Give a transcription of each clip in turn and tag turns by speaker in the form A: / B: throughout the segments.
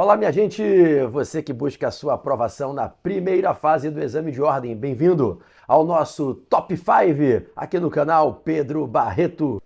A: Olá, minha gente! Você que busca a sua aprovação na primeira fase do exame de ordem, bem-vindo ao nosso Top 5 aqui no canal Pedro Barreto.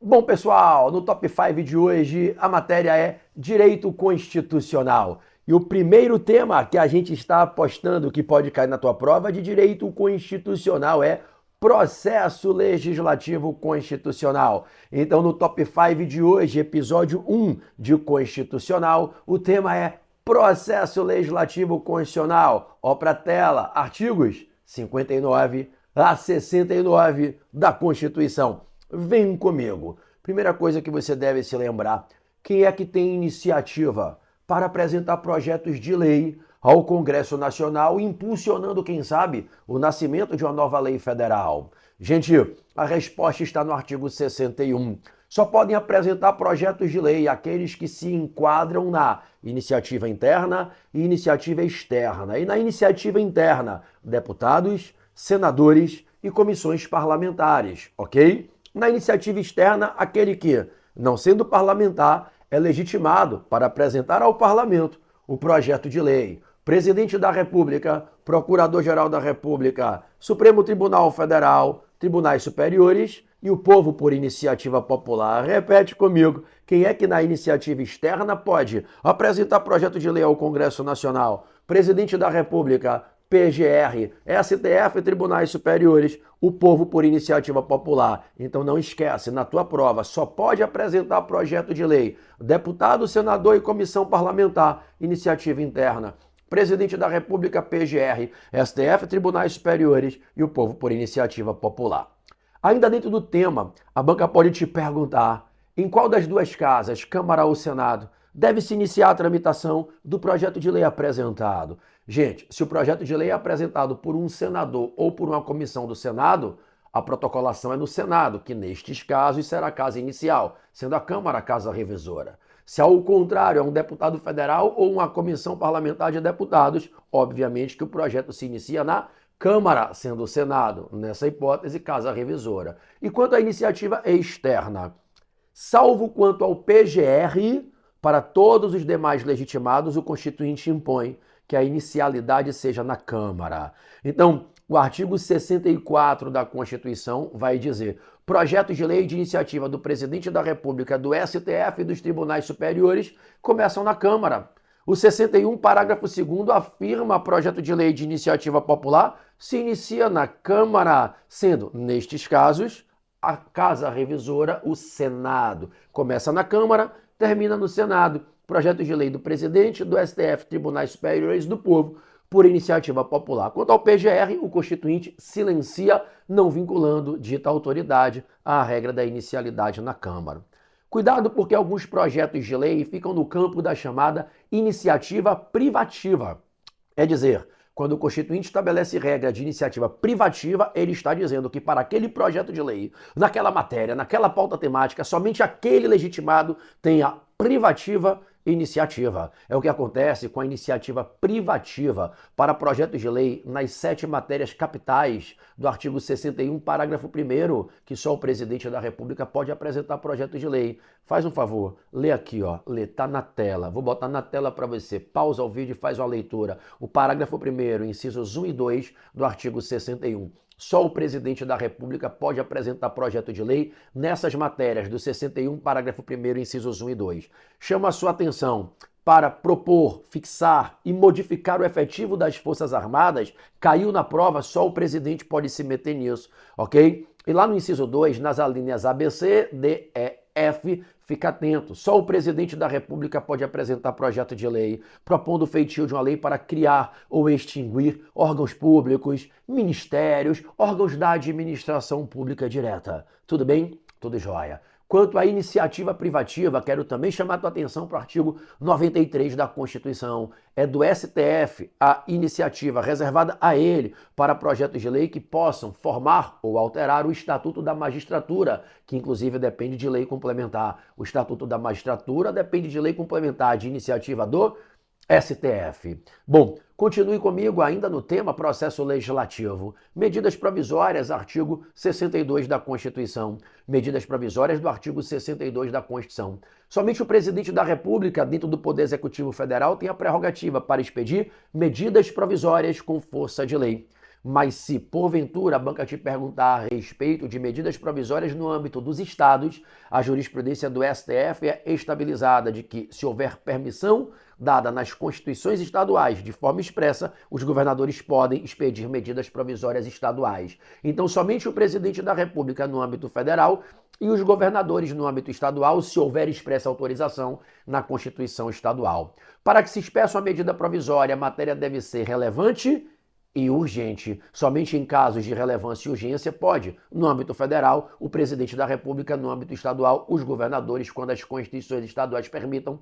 A: Bom, pessoal, no Top 5 de hoje a matéria é Direito Constitucional. E o primeiro tema que a gente está apostando que pode cair na tua prova de Direito Constitucional é Processo Legislativo Constitucional. Então, no Top 5 de hoje, episódio 1 de Constitucional, o tema é Processo Legislativo Constitucional. Ó pra tela, artigos 59 a 69 da Constituição. Vem comigo. Primeira coisa que você deve se lembrar, quem é que tem iniciativa para apresentar projetos de lei ao Congresso Nacional, impulsionando, quem sabe, o nascimento de uma nova lei federal? Gente, a resposta está no artigo 61. Só podem apresentar projetos de lei aqueles que se enquadram na iniciativa interna e iniciativa externa. E na iniciativa interna, deputados, senadores e comissões parlamentares, ok? Na iniciativa externa, aquele que, não sendo parlamentar, é legitimado para apresentar ao parlamento o projeto de lei. Presidente da República, Procurador-Geral da República, Supremo Tribunal Federal, Tribunais Superiores e o povo por iniciativa popular. Repete comigo, quem é que na iniciativa externa pode apresentar projeto de lei ao Congresso Nacional? Presidente da República, PGR, STF e Tribunais Superiores, o povo por iniciativa popular. Então não esquece, na tua prova só pode apresentar projeto de lei deputado, senador e comissão parlamentar, iniciativa interna. Presidente da República, PGR, STF, Tribunais Superiores e o povo por iniciativa popular. Ainda dentro do tema, a banca pode te perguntar em qual das duas casas, Câmara ou Senado, deve-se iniciar a tramitação do projeto de lei apresentado. Gente, se o projeto de lei é apresentado por um senador ou por uma comissão do Senado, a protocolação é no Senado, que nestes casos será a casa inicial, sendo a Câmara a casa revisora. Se ao contrário é um deputado federal ou uma comissão parlamentar de deputados, obviamente que o projeto se inicia na Câmara, sendo o Senado, nessa hipótese, casa revisora. E quanto à iniciativa externa, salvo quanto ao PGR, para todos os demais legitimados, o Constituinte impõe que a inicialidade seja na Câmara. Então, o artigo 64 da Constituição vai dizer: projetos de lei de iniciativa do Presidente da República, do STF e dos Tribunais Superiores começam na Câmara. O 61, parágrafo 2º, afirma projeto de lei de iniciativa popular se inicia na Câmara, sendo, nestes casos, a Casa Revisora, o Senado. Começa na Câmara, termina no Senado. Projeto de lei do Presidente, do STF, Tribunais Superiores do Povo, por iniciativa popular. Quanto ao PGR, o Constituinte silencia, não vinculando dita autoridade à regra da inicialidade na Câmara. Cuidado, porque alguns projetos de lei ficam no campo da chamada iniciativa privativa. É dizer, quando o Constituinte estabelece regra de iniciativa privativa, ele está dizendo que para aquele projeto de lei, naquela matéria, naquela pauta temática, somente aquele legitimado tem a privativa iniciativa. É o que acontece com a iniciativa privativa para projetos de lei nas 7 matérias capitais do artigo 61, parágrafo 1º, que só o presidente da República pode apresentar projeto de lei. Faz um favor, lê aqui, ó, lê, tá na tela. Vou botar na tela para você. Pausa o vídeo e faz uma leitura. O parágrafo 1º, incisos 1 e 2 do artigo 61. Só o presidente da República pode apresentar projeto de lei nessas matérias do 61, parágrafo 1º, incisos 1 e 2. Chama a sua atenção para propor, fixar e modificar o efetivo das Forças Armadas. Caiu na prova, só o presidente pode se meter nisso, ok? E lá no inciso 2, nas alíneas A, B, C, D, E, F, fica atento. Só o presidente da República pode apresentar projeto de lei, propondo o feitio de uma lei para criar ou extinguir órgãos públicos, ministérios, órgãos da administração pública direta. Tudo bem? Tudo jóia. Quanto à iniciativa privativa, quero também chamar a tua atenção para o artigo 93 da Constituição. É do STF a iniciativa reservada a ele para projetos de lei que possam formar ou alterar o Estatuto da Magistratura, que inclusive depende de lei complementar. O Estatuto da Magistratura depende de lei complementar de iniciativa do STF. Bom, continue comigo ainda no tema processo legislativo. Medidas provisórias, artigo 62 da Constituição. Medidas provisórias do artigo 62 da Constituição. Somente o presidente da República, dentro do Poder Executivo Federal, tem a prerrogativa para expedir medidas provisórias com força de lei. Mas se, porventura, a banca te perguntar a respeito de medidas provisórias no âmbito dos estados, a jurisprudência do STF é estabilizada de que, se houver permissão dada nas constituições estaduais de forma expressa, os governadores podem expedir medidas provisórias estaduais. Então, somente o presidente da República no âmbito federal e os governadores no âmbito estadual, se houver expressa autorização na Constituição estadual. Para que se expeça uma medida provisória, a matéria deve ser relevante e urgente. Somente em casos de relevância e urgência pode, no âmbito federal, o presidente da República, no âmbito estadual, os governadores, quando as constituições estaduais permitam,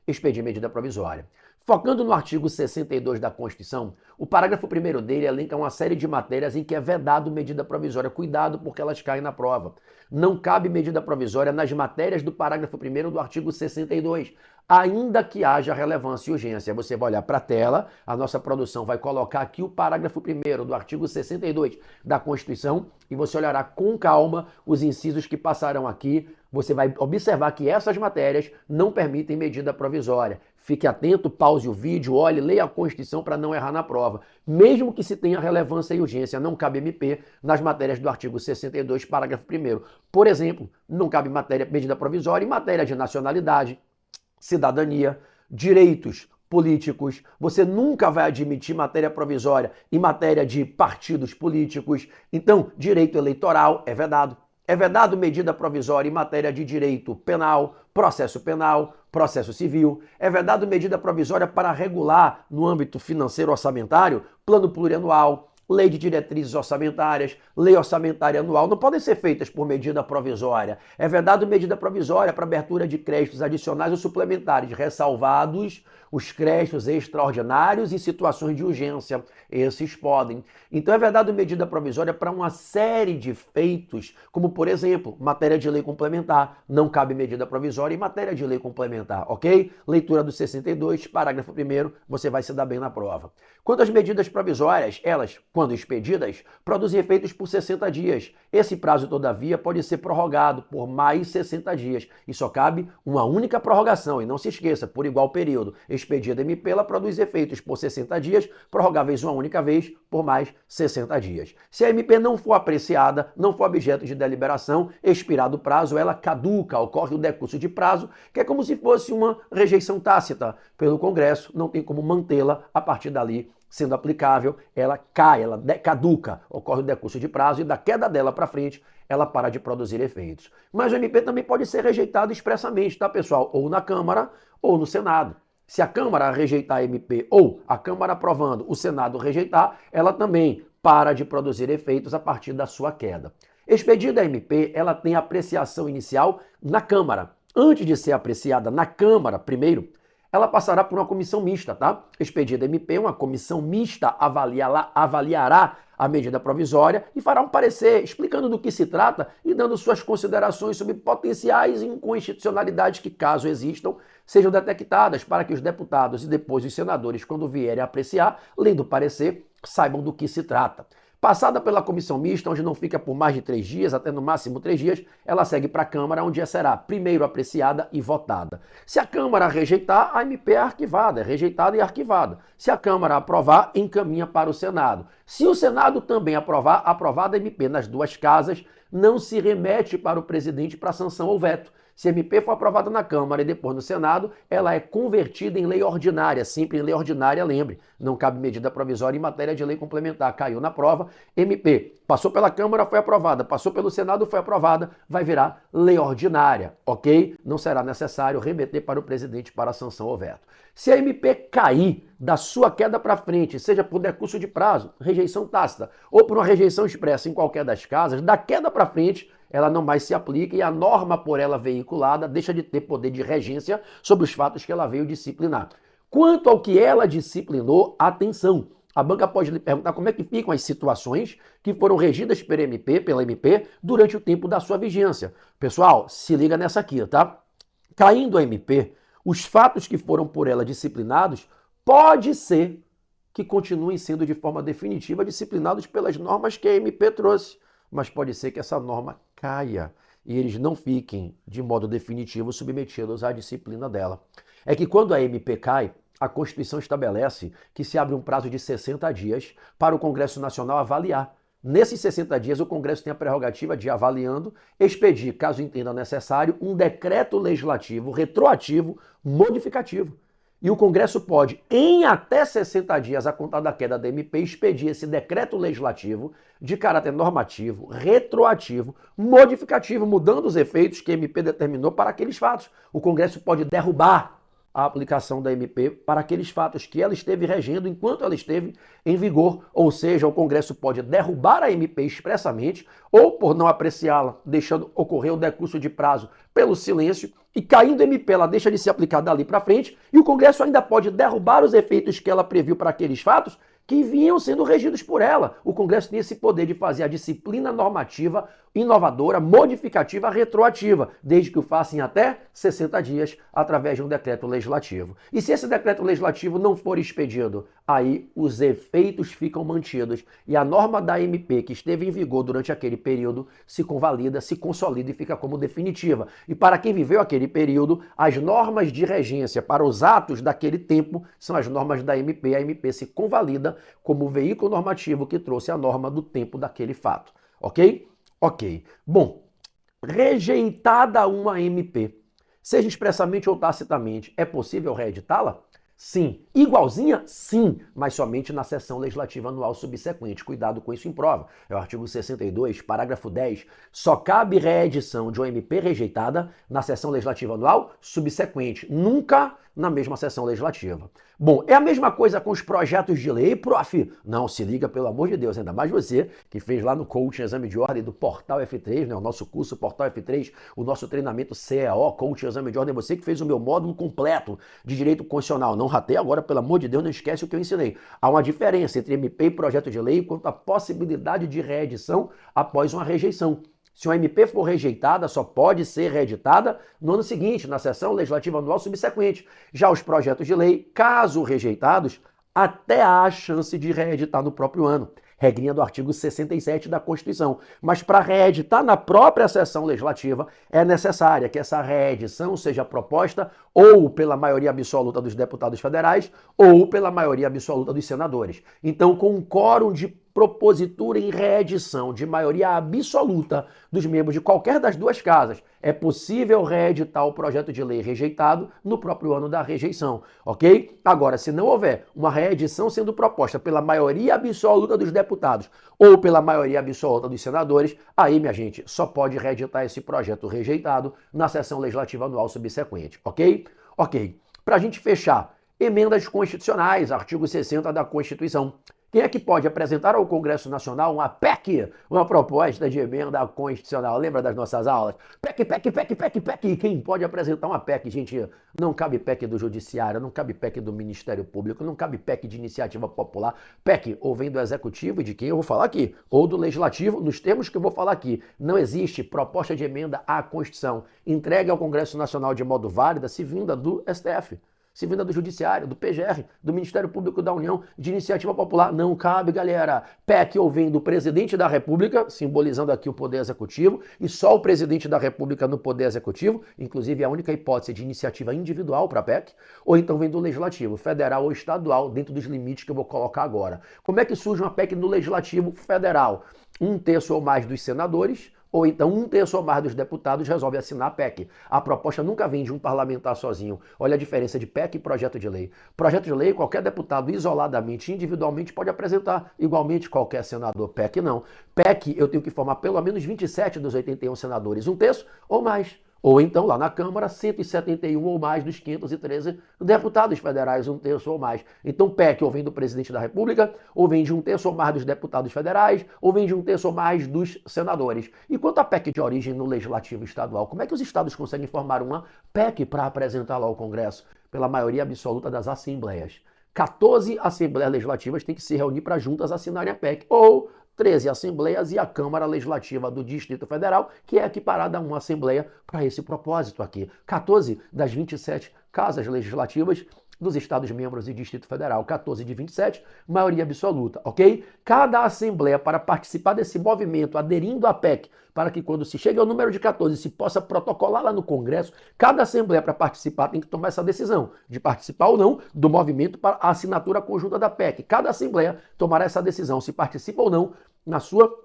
A: expedir medida provisória. Focando no artigo 62 da Constituição, o parágrafo 1º dele elenca uma série de matérias em que é vedado medida provisória. Cuidado, porque elas caem na prova. Não cabe medida provisória nas matérias do parágrafo 1º do artigo 62, ainda que haja relevância e urgência. Você vai olhar para a tela, a nossa produção vai colocar aqui o parágrafo 1º do artigo 62 da Constituição e você olhará com calma os incisos que passarão aqui. Você vai observar que essas matérias não permitem medida provisória. Fique atento, pause o vídeo, olhe, leia a Constituição para não errar na prova. Mesmo que se tenha relevância e urgência, não cabe MP nas matérias do artigo 62, parágrafo 1º. Por exemplo, não cabe medida provisória em matéria de nacionalidade, cidadania, direitos políticos. Você nunca vai admitir matéria provisória em matéria de partidos políticos. Então, direito eleitoral é vedado. É vedado medida provisória em matéria de direito penal, processo civil. É vedado medida provisória para regular, no âmbito financeiro orçamentário, plano plurianual, lei de diretrizes orçamentárias, lei orçamentária anual, não podem ser feitas por medida provisória. É vedado medida provisória para abertura de créditos adicionais ou suplementares, ressalvados os créditos extraordinários e situações de urgência. Esses podem. Então é vedado medida provisória para uma série de feitos, como, por exemplo, matéria de lei complementar. Não cabe medida provisória em matéria de lei complementar, ok? Leitura do 62, parágrafo 1º, você vai se dar bem na prova. Quanto às medidas provisórias, elas, quando expedidas, produzem efeitos por 60 dias. Esse prazo, todavia, pode ser prorrogado por mais 60 dias. E só cabe uma única prorrogação. E não se esqueça, por igual período. Expedida MP, ela produz efeitos por 60 dias, prorrogáveis uma única vez por mais 60 dias. Se a MP não for apreciada, não for objeto de deliberação, expirado o prazo, ela caduca, ocorre o decurso de prazo, que é como se fosse uma rejeição tácita pelo Congresso, não tem como mantê-la a partir dali. Sendo aplicável, ela cai, ela caduca, ocorre o decurso de prazo e da queda dela para frente, ela para de produzir efeitos. Mas o MP também pode ser rejeitado expressamente, tá, pessoal? Ou na Câmara ou no Senado. Se a Câmara rejeitar a MP ou a Câmara aprovando, o Senado rejeitar, ela também para de produzir efeitos a partir da sua queda. Expedida a MP, ela tem apreciação inicial na Câmara. Antes de ser apreciada na Câmara, primeiro, ela passará por uma comissão mista, tá? Expedida MP, uma comissão mista avaliará a medida provisória e fará um parecer explicando do que se trata e dando suas considerações sobre potenciais inconstitucionalidades que, caso existam, sejam detectadas para que os deputados e depois os senadores, quando vierem a apreciar, lendo o parecer, saibam do que se trata. Passada pela comissão mista, onde não fica por mais de 3 dias, até no máximo 3 dias, ela segue para a Câmara, onde será primeiro apreciada e votada. Se a Câmara rejeitar, a MP é arquivada, é rejeitada e arquivada. Se a Câmara aprovar, encaminha para o Senado. Se o Senado também aprovar, aprovada a MP nas duas casas, não se remete para o presidente para sanção ou veto. Se a MP for aprovada na Câmara e depois no Senado, ela é convertida em lei ordinária, sempre em lei ordinária, lembre, não cabe medida provisória em matéria de lei complementar, caiu na prova, MP, passou pela Câmara, foi aprovada, passou pelo Senado, foi aprovada, vai virar lei ordinária, ok? Não será necessário remeter para o presidente para sanção ou veto. Se a MP cair da sua queda para frente, seja por decurso de prazo, rejeição tácita, ou por uma rejeição expressa em qualquer das casas, da queda para frente, ela não mais se aplica e a norma por ela veiculada deixa de ter poder de regência sobre os fatos que ela veio disciplinar. Quanto ao que ela disciplinou, atenção, a banca pode lhe perguntar como é que ficam as situações que foram regidas pela MP durante o tempo da sua vigência. Pessoal, se liga nessa aqui, tá? Caindo a MP, os fatos que foram por ela disciplinados pode ser que continuem sendo de forma definitiva disciplinados pelas normas que a MP trouxe, mas pode ser que essa norma caia e eles não fiquem de modo definitivo submetidos à disciplina dela. É que quando a MP cai, a Constituição estabelece que se abre um prazo de 60 dias para o Congresso Nacional avaliar. Nesses 60 dias, o Congresso tem a prerrogativa de, avaliando, expedir, caso entenda necessário, um decreto legislativo retroativo modificativo. E o Congresso pode, em até 60 dias, a contar da queda da MP, expedir esse decreto legislativo de caráter normativo, retroativo, modificativo, mudando os efeitos que a MP determinou para aqueles fatos. O Congresso pode derrubar a aplicação da MP para aqueles fatos que ela esteve regendo enquanto ela esteve em vigor. Ou seja, o Congresso pode derrubar a MP expressamente ou por não apreciá-la, deixando ocorrer o decurso de prazo pelo silêncio, e caindo a MP, ela deixa de ser aplicada dali para frente, e o Congresso ainda pode derrubar os efeitos que ela previu para aqueles fatos que vinham sendo regidos por ela. O Congresso tem esse poder de fazer a disciplina normativa inovadora, modificativa, retroativa, desde que o faça em até 60 dias, através de um decreto legislativo. E se esse decreto legislativo não for expedido, aí os efeitos ficam mantidos e a norma da MP que esteve em vigor durante aquele período se convalida, se consolida e fica como definitiva. E para quem viveu aquele período, as normas de regência para os atos daquele tempo são as normas da MP. A MP se convalida como o veículo normativo que trouxe a norma do tempo daquele fato. Ok? Ok. Bom, rejeitada uma MP, seja expressamente ou tacitamente, é possível reeditá-la? Sim. Igualzinha? Sim, mas somente na sessão legislativa anual subsequente. Cuidado com isso em prova. É o artigo 62, parágrafo 10. Só cabe reedição de uma MP rejeitada na sessão legislativa anual subsequente, nunca na mesma sessão legislativa. Bom, é a mesma coisa com os projetos de lei, prof. Não, se liga, pelo amor de Deus, ainda mais você que fez lá no Coaching Exame de Ordem do Portal F3, né, o nosso curso Portal F3, o nosso treinamento CEO, Coaching Exame de Ordem, você que fez o meu módulo completo de Direito Constitucional. Não rateia agora, pelo amor de Deus, não esquece o que eu ensinei. Há uma diferença entre MP e projeto de lei quanto à possibilidade de reedição após uma rejeição. Se uma MP for rejeitada, só pode ser reeditada no ano seguinte, na sessão legislativa anual subsequente. Já os projetos de lei, caso rejeitados, até há a chance de reeditar no próprio ano. Regrinha do artigo 67 da Constituição. Mas para reeditar na própria sessão legislativa, é necessária que essa reedição seja proposta ou pela maioria absoluta dos deputados federais ou pela maioria absoluta dos senadores. Então, com um quórum de propositura em reedição de maioria absoluta dos membros de qualquer das duas casas, é possível reeditar o projeto de lei rejeitado no próprio ano da rejeição, ok? Agora, se não houver uma reedição sendo proposta pela maioria absoluta dos deputados ou pela maioria absoluta dos senadores, aí, minha gente, só pode reeditar esse projeto rejeitado na sessão legislativa anual subsequente, ok? Ok. Para a gente fechar, emendas constitucionais, artigo 60 da Constituição. Quem é que pode apresentar ao Congresso Nacional uma PEC, uma proposta de emenda constitucional? Lembra das nossas aulas? PEC, PEC, PEC, PEC, PEC. Quem pode apresentar uma PEC, gente? Não cabe PEC do Judiciário, não cabe PEC do Ministério Público, não cabe PEC de Iniciativa Popular. PEC ou vem do Executivo e de quem eu vou falar aqui, ou do Legislativo, nos termos que eu vou falar aqui. Não existe proposta de emenda à Constituição entregue ao Congresso Nacional de modo válido se vinda do STF. Se vinda do Judiciário, do PGR, do Ministério Público da União, de Iniciativa Popular. Não cabe, galera. PEC ou vem do Presidente da República, simbolizando aqui o Poder Executivo, e só o Presidente da República no Poder Executivo, inclusive a única hipótese de iniciativa individual para a PEC, ou então vem do Legislativo, federal ou estadual, dentro dos limites que eu vou colocar agora. Como é que surge uma PEC no Legislativo federal? 1/3 ou mais dos senadores, ou então 1/3 ou mais dos deputados resolve assinar a PEC. A proposta nunca vem de um parlamentar sozinho. Olha a diferença de PEC e projeto de lei. Projeto de lei, qualquer deputado isoladamente, individualmente, pode apresentar. Igualmente, qualquer senador. PEC não. PEC, eu tenho que formar pelo menos 27 dos 81 senadores. 1/3 ou mais. Ou então, lá na Câmara, 171 ou mais dos 513 deputados federais, 1/3 ou mais. Então, PEC ou vem do Presidente da República, ou vem de 1/3 ou mais dos deputados federais, ou vem de 1/3 ou mais dos senadores. E quanto à PEC de origem no Legislativo Estadual, como é que os estados conseguem formar uma PEC para apresentá-la ao Congresso? Pela maioria absoluta das assembleias. 14 assembleias legislativas têm que se reunir para juntas assinarem a PEC. Ou 13 assembleias e a Câmara Legislativa do Distrito Federal, que é equiparada a uma assembleia para esse propósito aqui. 14 das 27 casas legislativas dos Estados-membros e Distrito Federal, 14 de 27, maioria absoluta, ok? Cada Assembleia, para participar desse movimento, aderindo à PEC, para que quando se chegue ao número de 14 se possa protocolar lá no Congresso, cada Assembleia para participar tem que tomar essa decisão de participar ou não do movimento para a assinatura conjunta da PEC. Cada Assembleia tomará essa decisão se participa ou não na sua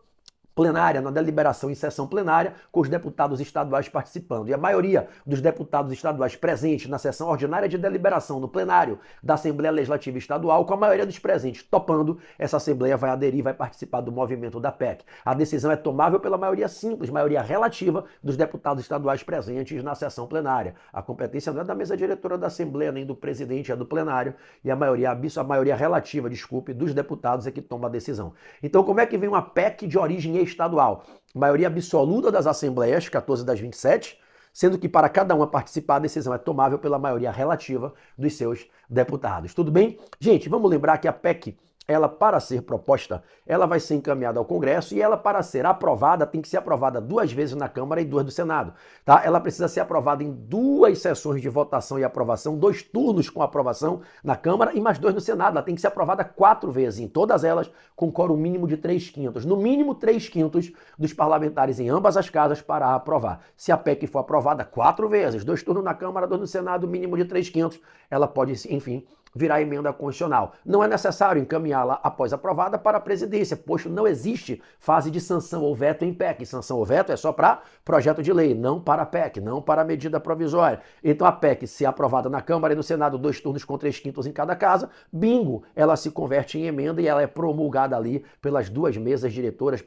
A: plenária, na deliberação em sessão plenária, com os deputados estaduais participando. E a maioria dos deputados estaduais presentes na sessão ordinária de deliberação no plenário da Assembleia Legislativa Estadual, com a maioria dos presentes topando, essa Assembleia vai aderir, vai participar do movimento da PEC. A decisão é tomável pela maioria simples, maioria relativa dos deputados estaduais presentes na sessão plenária. A competência não é da mesa diretora da Assembleia, nem do presidente, é do plenário, e a maioria relativa, dos deputados é que toma a decisão. Então, como é que vem uma PEC de origem estadual? Maioria absoluta das assembleias, 14 das 27, sendo que para cada uma participar a decisão é tomável pela maioria relativa dos seus deputados. Tudo bem? Gente, vamos lembrar que a PEC, ela para ser proposta, ela vai ser encaminhada ao Congresso e ela para ser aprovada tem que ser aprovada 2 vezes na Câmara e 2 do Senado, tá? Ela precisa ser aprovada em 2 sessões de votação e aprovação, 2 turnos com aprovação na Câmara e mais 2 no Senado. Ela tem que ser aprovada 4 vezes, em todas elas com quórum mínimo de 3/5. No mínimo 3/5 dos parlamentares em ambas as casas para aprovar. Se a PEC for aprovada 4 vezes, 2 turnos na Câmara, 2 no Senado, mínimo de 3/5, ela pode, enfim, virar emenda constitucional. Não é necessário encaminhá-la após aprovada para a presidência, pois não existe fase de sanção ou veto em PEC. Sanção ou veto é só para projeto de lei, não para PEC, não para medida provisória. Então a PEC, se aprovada na Câmara e no Senado, 2 turnos com 3/5 em cada casa, bingo, ela se converte em emenda e ela é promulgada ali pelas 2 mesas diretoras,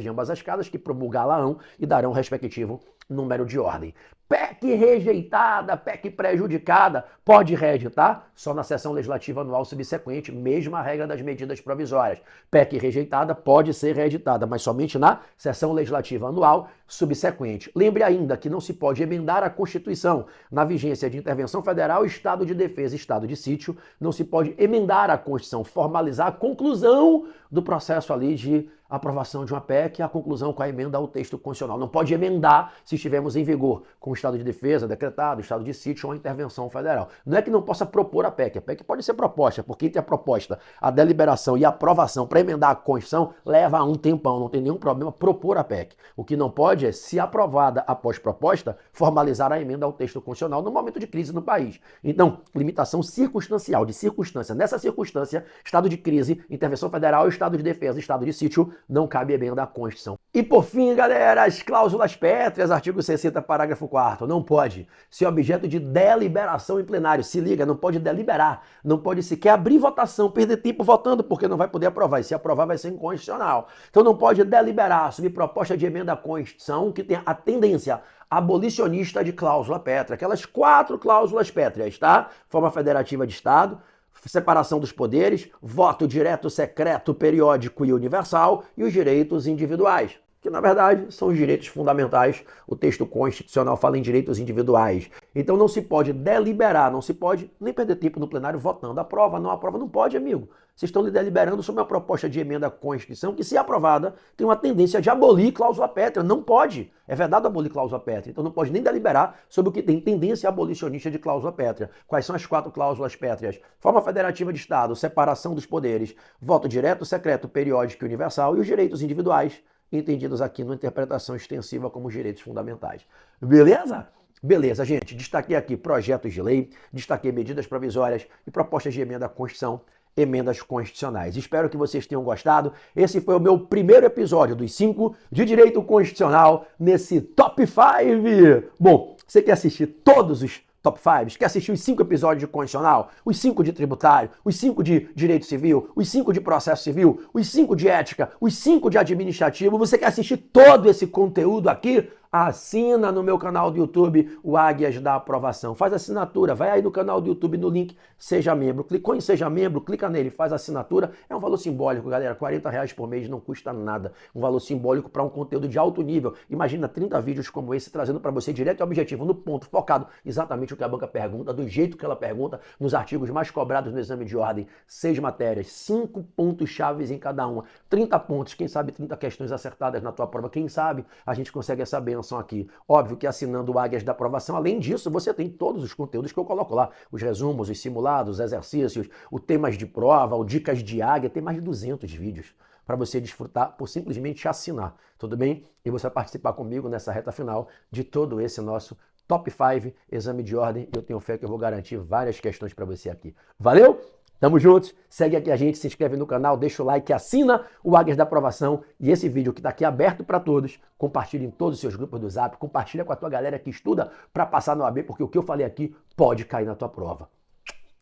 A: de ambas as casas, que promulgá-la-ão e darão o respectivo número de ordem. PEC rejeitada, PEC prejudicada, pode reeditar só na sessão legislativa anual subsequente, mesma regra das medidas provisórias. PEC rejeitada pode ser reeditada, mas somente na sessão legislativa anual subsequente. Lembre ainda que não se pode emendar a Constituição. Na vigência de intervenção federal, estado de defesa, estado de sítio, não se pode emendar a Constituição, formalizar a conclusão do processo ali de aprovação de uma PEC, a conclusão com a emenda ao texto constitucional. Não pode emendar se estivermos em vigor com o estado de defesa decretado, estado de sítio ou a intervenção federal. Não é que não possa propor a PEC pode ser proposta, porque entre a proposta, a deliberação e a aprovação para emendar a Constituição leva a um tempão, não tem nenhum problema propor a PEC. O que não pode é, se aprovada após proposta, formalizar a emenda ao texto constitucional no momento de crise no país. Então, limitação circunstancial, de circunstância. Nessa circunstância, estado de crise, intervenção federal, estado de defesa, estado de sítio, não cabe emenda à Constituição. E por fim, galera, as cláusulas pétreas, artigo 60, parágrafo 4º, não pode ser objeto de deliberação em plenário. Se liga, não pode deliberar, não pode sequer abrir votação, perder tempo votando, porque não vai poder aprovar. E se aprovar, vai ser inconstitucional. Então não pode deliberar sobre proposta de emenda à Constituição que tem a tendência abolicionista de cláusula pétrea. Aquelas 4 cláusulas pétreas, tá? Forma federativa de Estado, separação dos poderes, voto direto, secreto, periódico e universal e os direitos individuais, que na verdade são os direitos fundamentais. O texto constitucional fala em direitos individuais. Então não se pode deliberar, não se pode nem perder tempo no plenário votando. Aprova, não aprova, não pode, amigo. Vocês estão deliberando sobre uma proposta de emenda à Constituição que, se aprovada, tem uma tendência de abolir cláusula pétrea. Não pode. É vedado abolir cláusula pétrea. Então não pode nem deliberar sobre o que tem tendência abolicionista de cláusula pétrea. Quais são as 4 cláusulas pétreas? Forma federativa de Estado, separação dos poderes, voto direto, secreto, periódico e universal e os direitos individuais, entendidos aqui numa interpretação extensiva como direitos fundamentais. Beleza? Beleza, gente. Destaquei aqui projetos de lei, destaquei medidas provisórias e propostas de emenda à Constituição, emendas constitucionais. Espero que vocês tenham gostado. Esse foi o meu primeiro episódio dos 5 de Direito Constitucional nesse Top 5. Bom, você quer assistir todos os Top 5? Quer assistir os 5 episódios de Constitucional? Os 5 de tributário? Os 5 de direito civil? Os 5 de processo civil? Os 5 de ética? Os 5 de administrativo? Você quer assistir todo esse conteúdo aqui? Assina no meu canal do YouTube, o Águias da Aprovação. Faz assinatura, vai aí no canal do YouTube, no link Seja Membro. Clicou em Seja Membro, clica nele, faz assinatura. É um valor simbólico, galera. R$40 por mês não custa nada. Um valor simbólico para um conteúdo de alto nível. Imagina 30 vídeos como esse, trazendo para você direto e objetivo, no ponto, focado exatamente o que a banca pergunta, do jeito que ela pergunta, nos artigos mais cobrados no exame de ordem. 6 matérias, 5 pontos chaves em cada uma. 30 pontos, quem sabe 30 questões acertadas na tua prova. Quem sabe a gente consegue essa benção atenção aqui. Óbvio que assinando o Águias da Aprovação, além disso, você tem todos os conteúdos que eu coloco lá. Os resumos, os simulados, os exercícios, o temas de prova, o dicas de águia. Tem mais de 200 vídeos para você desfrutar por simplesmente assinar, tudo bem? E você vai participar comigo nessa reta final de todo esse nosso Top 5 exame de ordem. Eu tenho fé que eu vou garantir várias questões para você aqui. Valeu? Tamo juntos, segue aqui a gente, se inscreve no canal, deixa o like, assina o Águias da Aprovação e esse vídeo que tá aqui aberto para todos, compartilha em todos os seus grupos do Zap, compartilha com a tua galera que estuda para passar no AB, porque o que eu falei aqui pode cair na tua prova.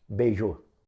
A: Beijo!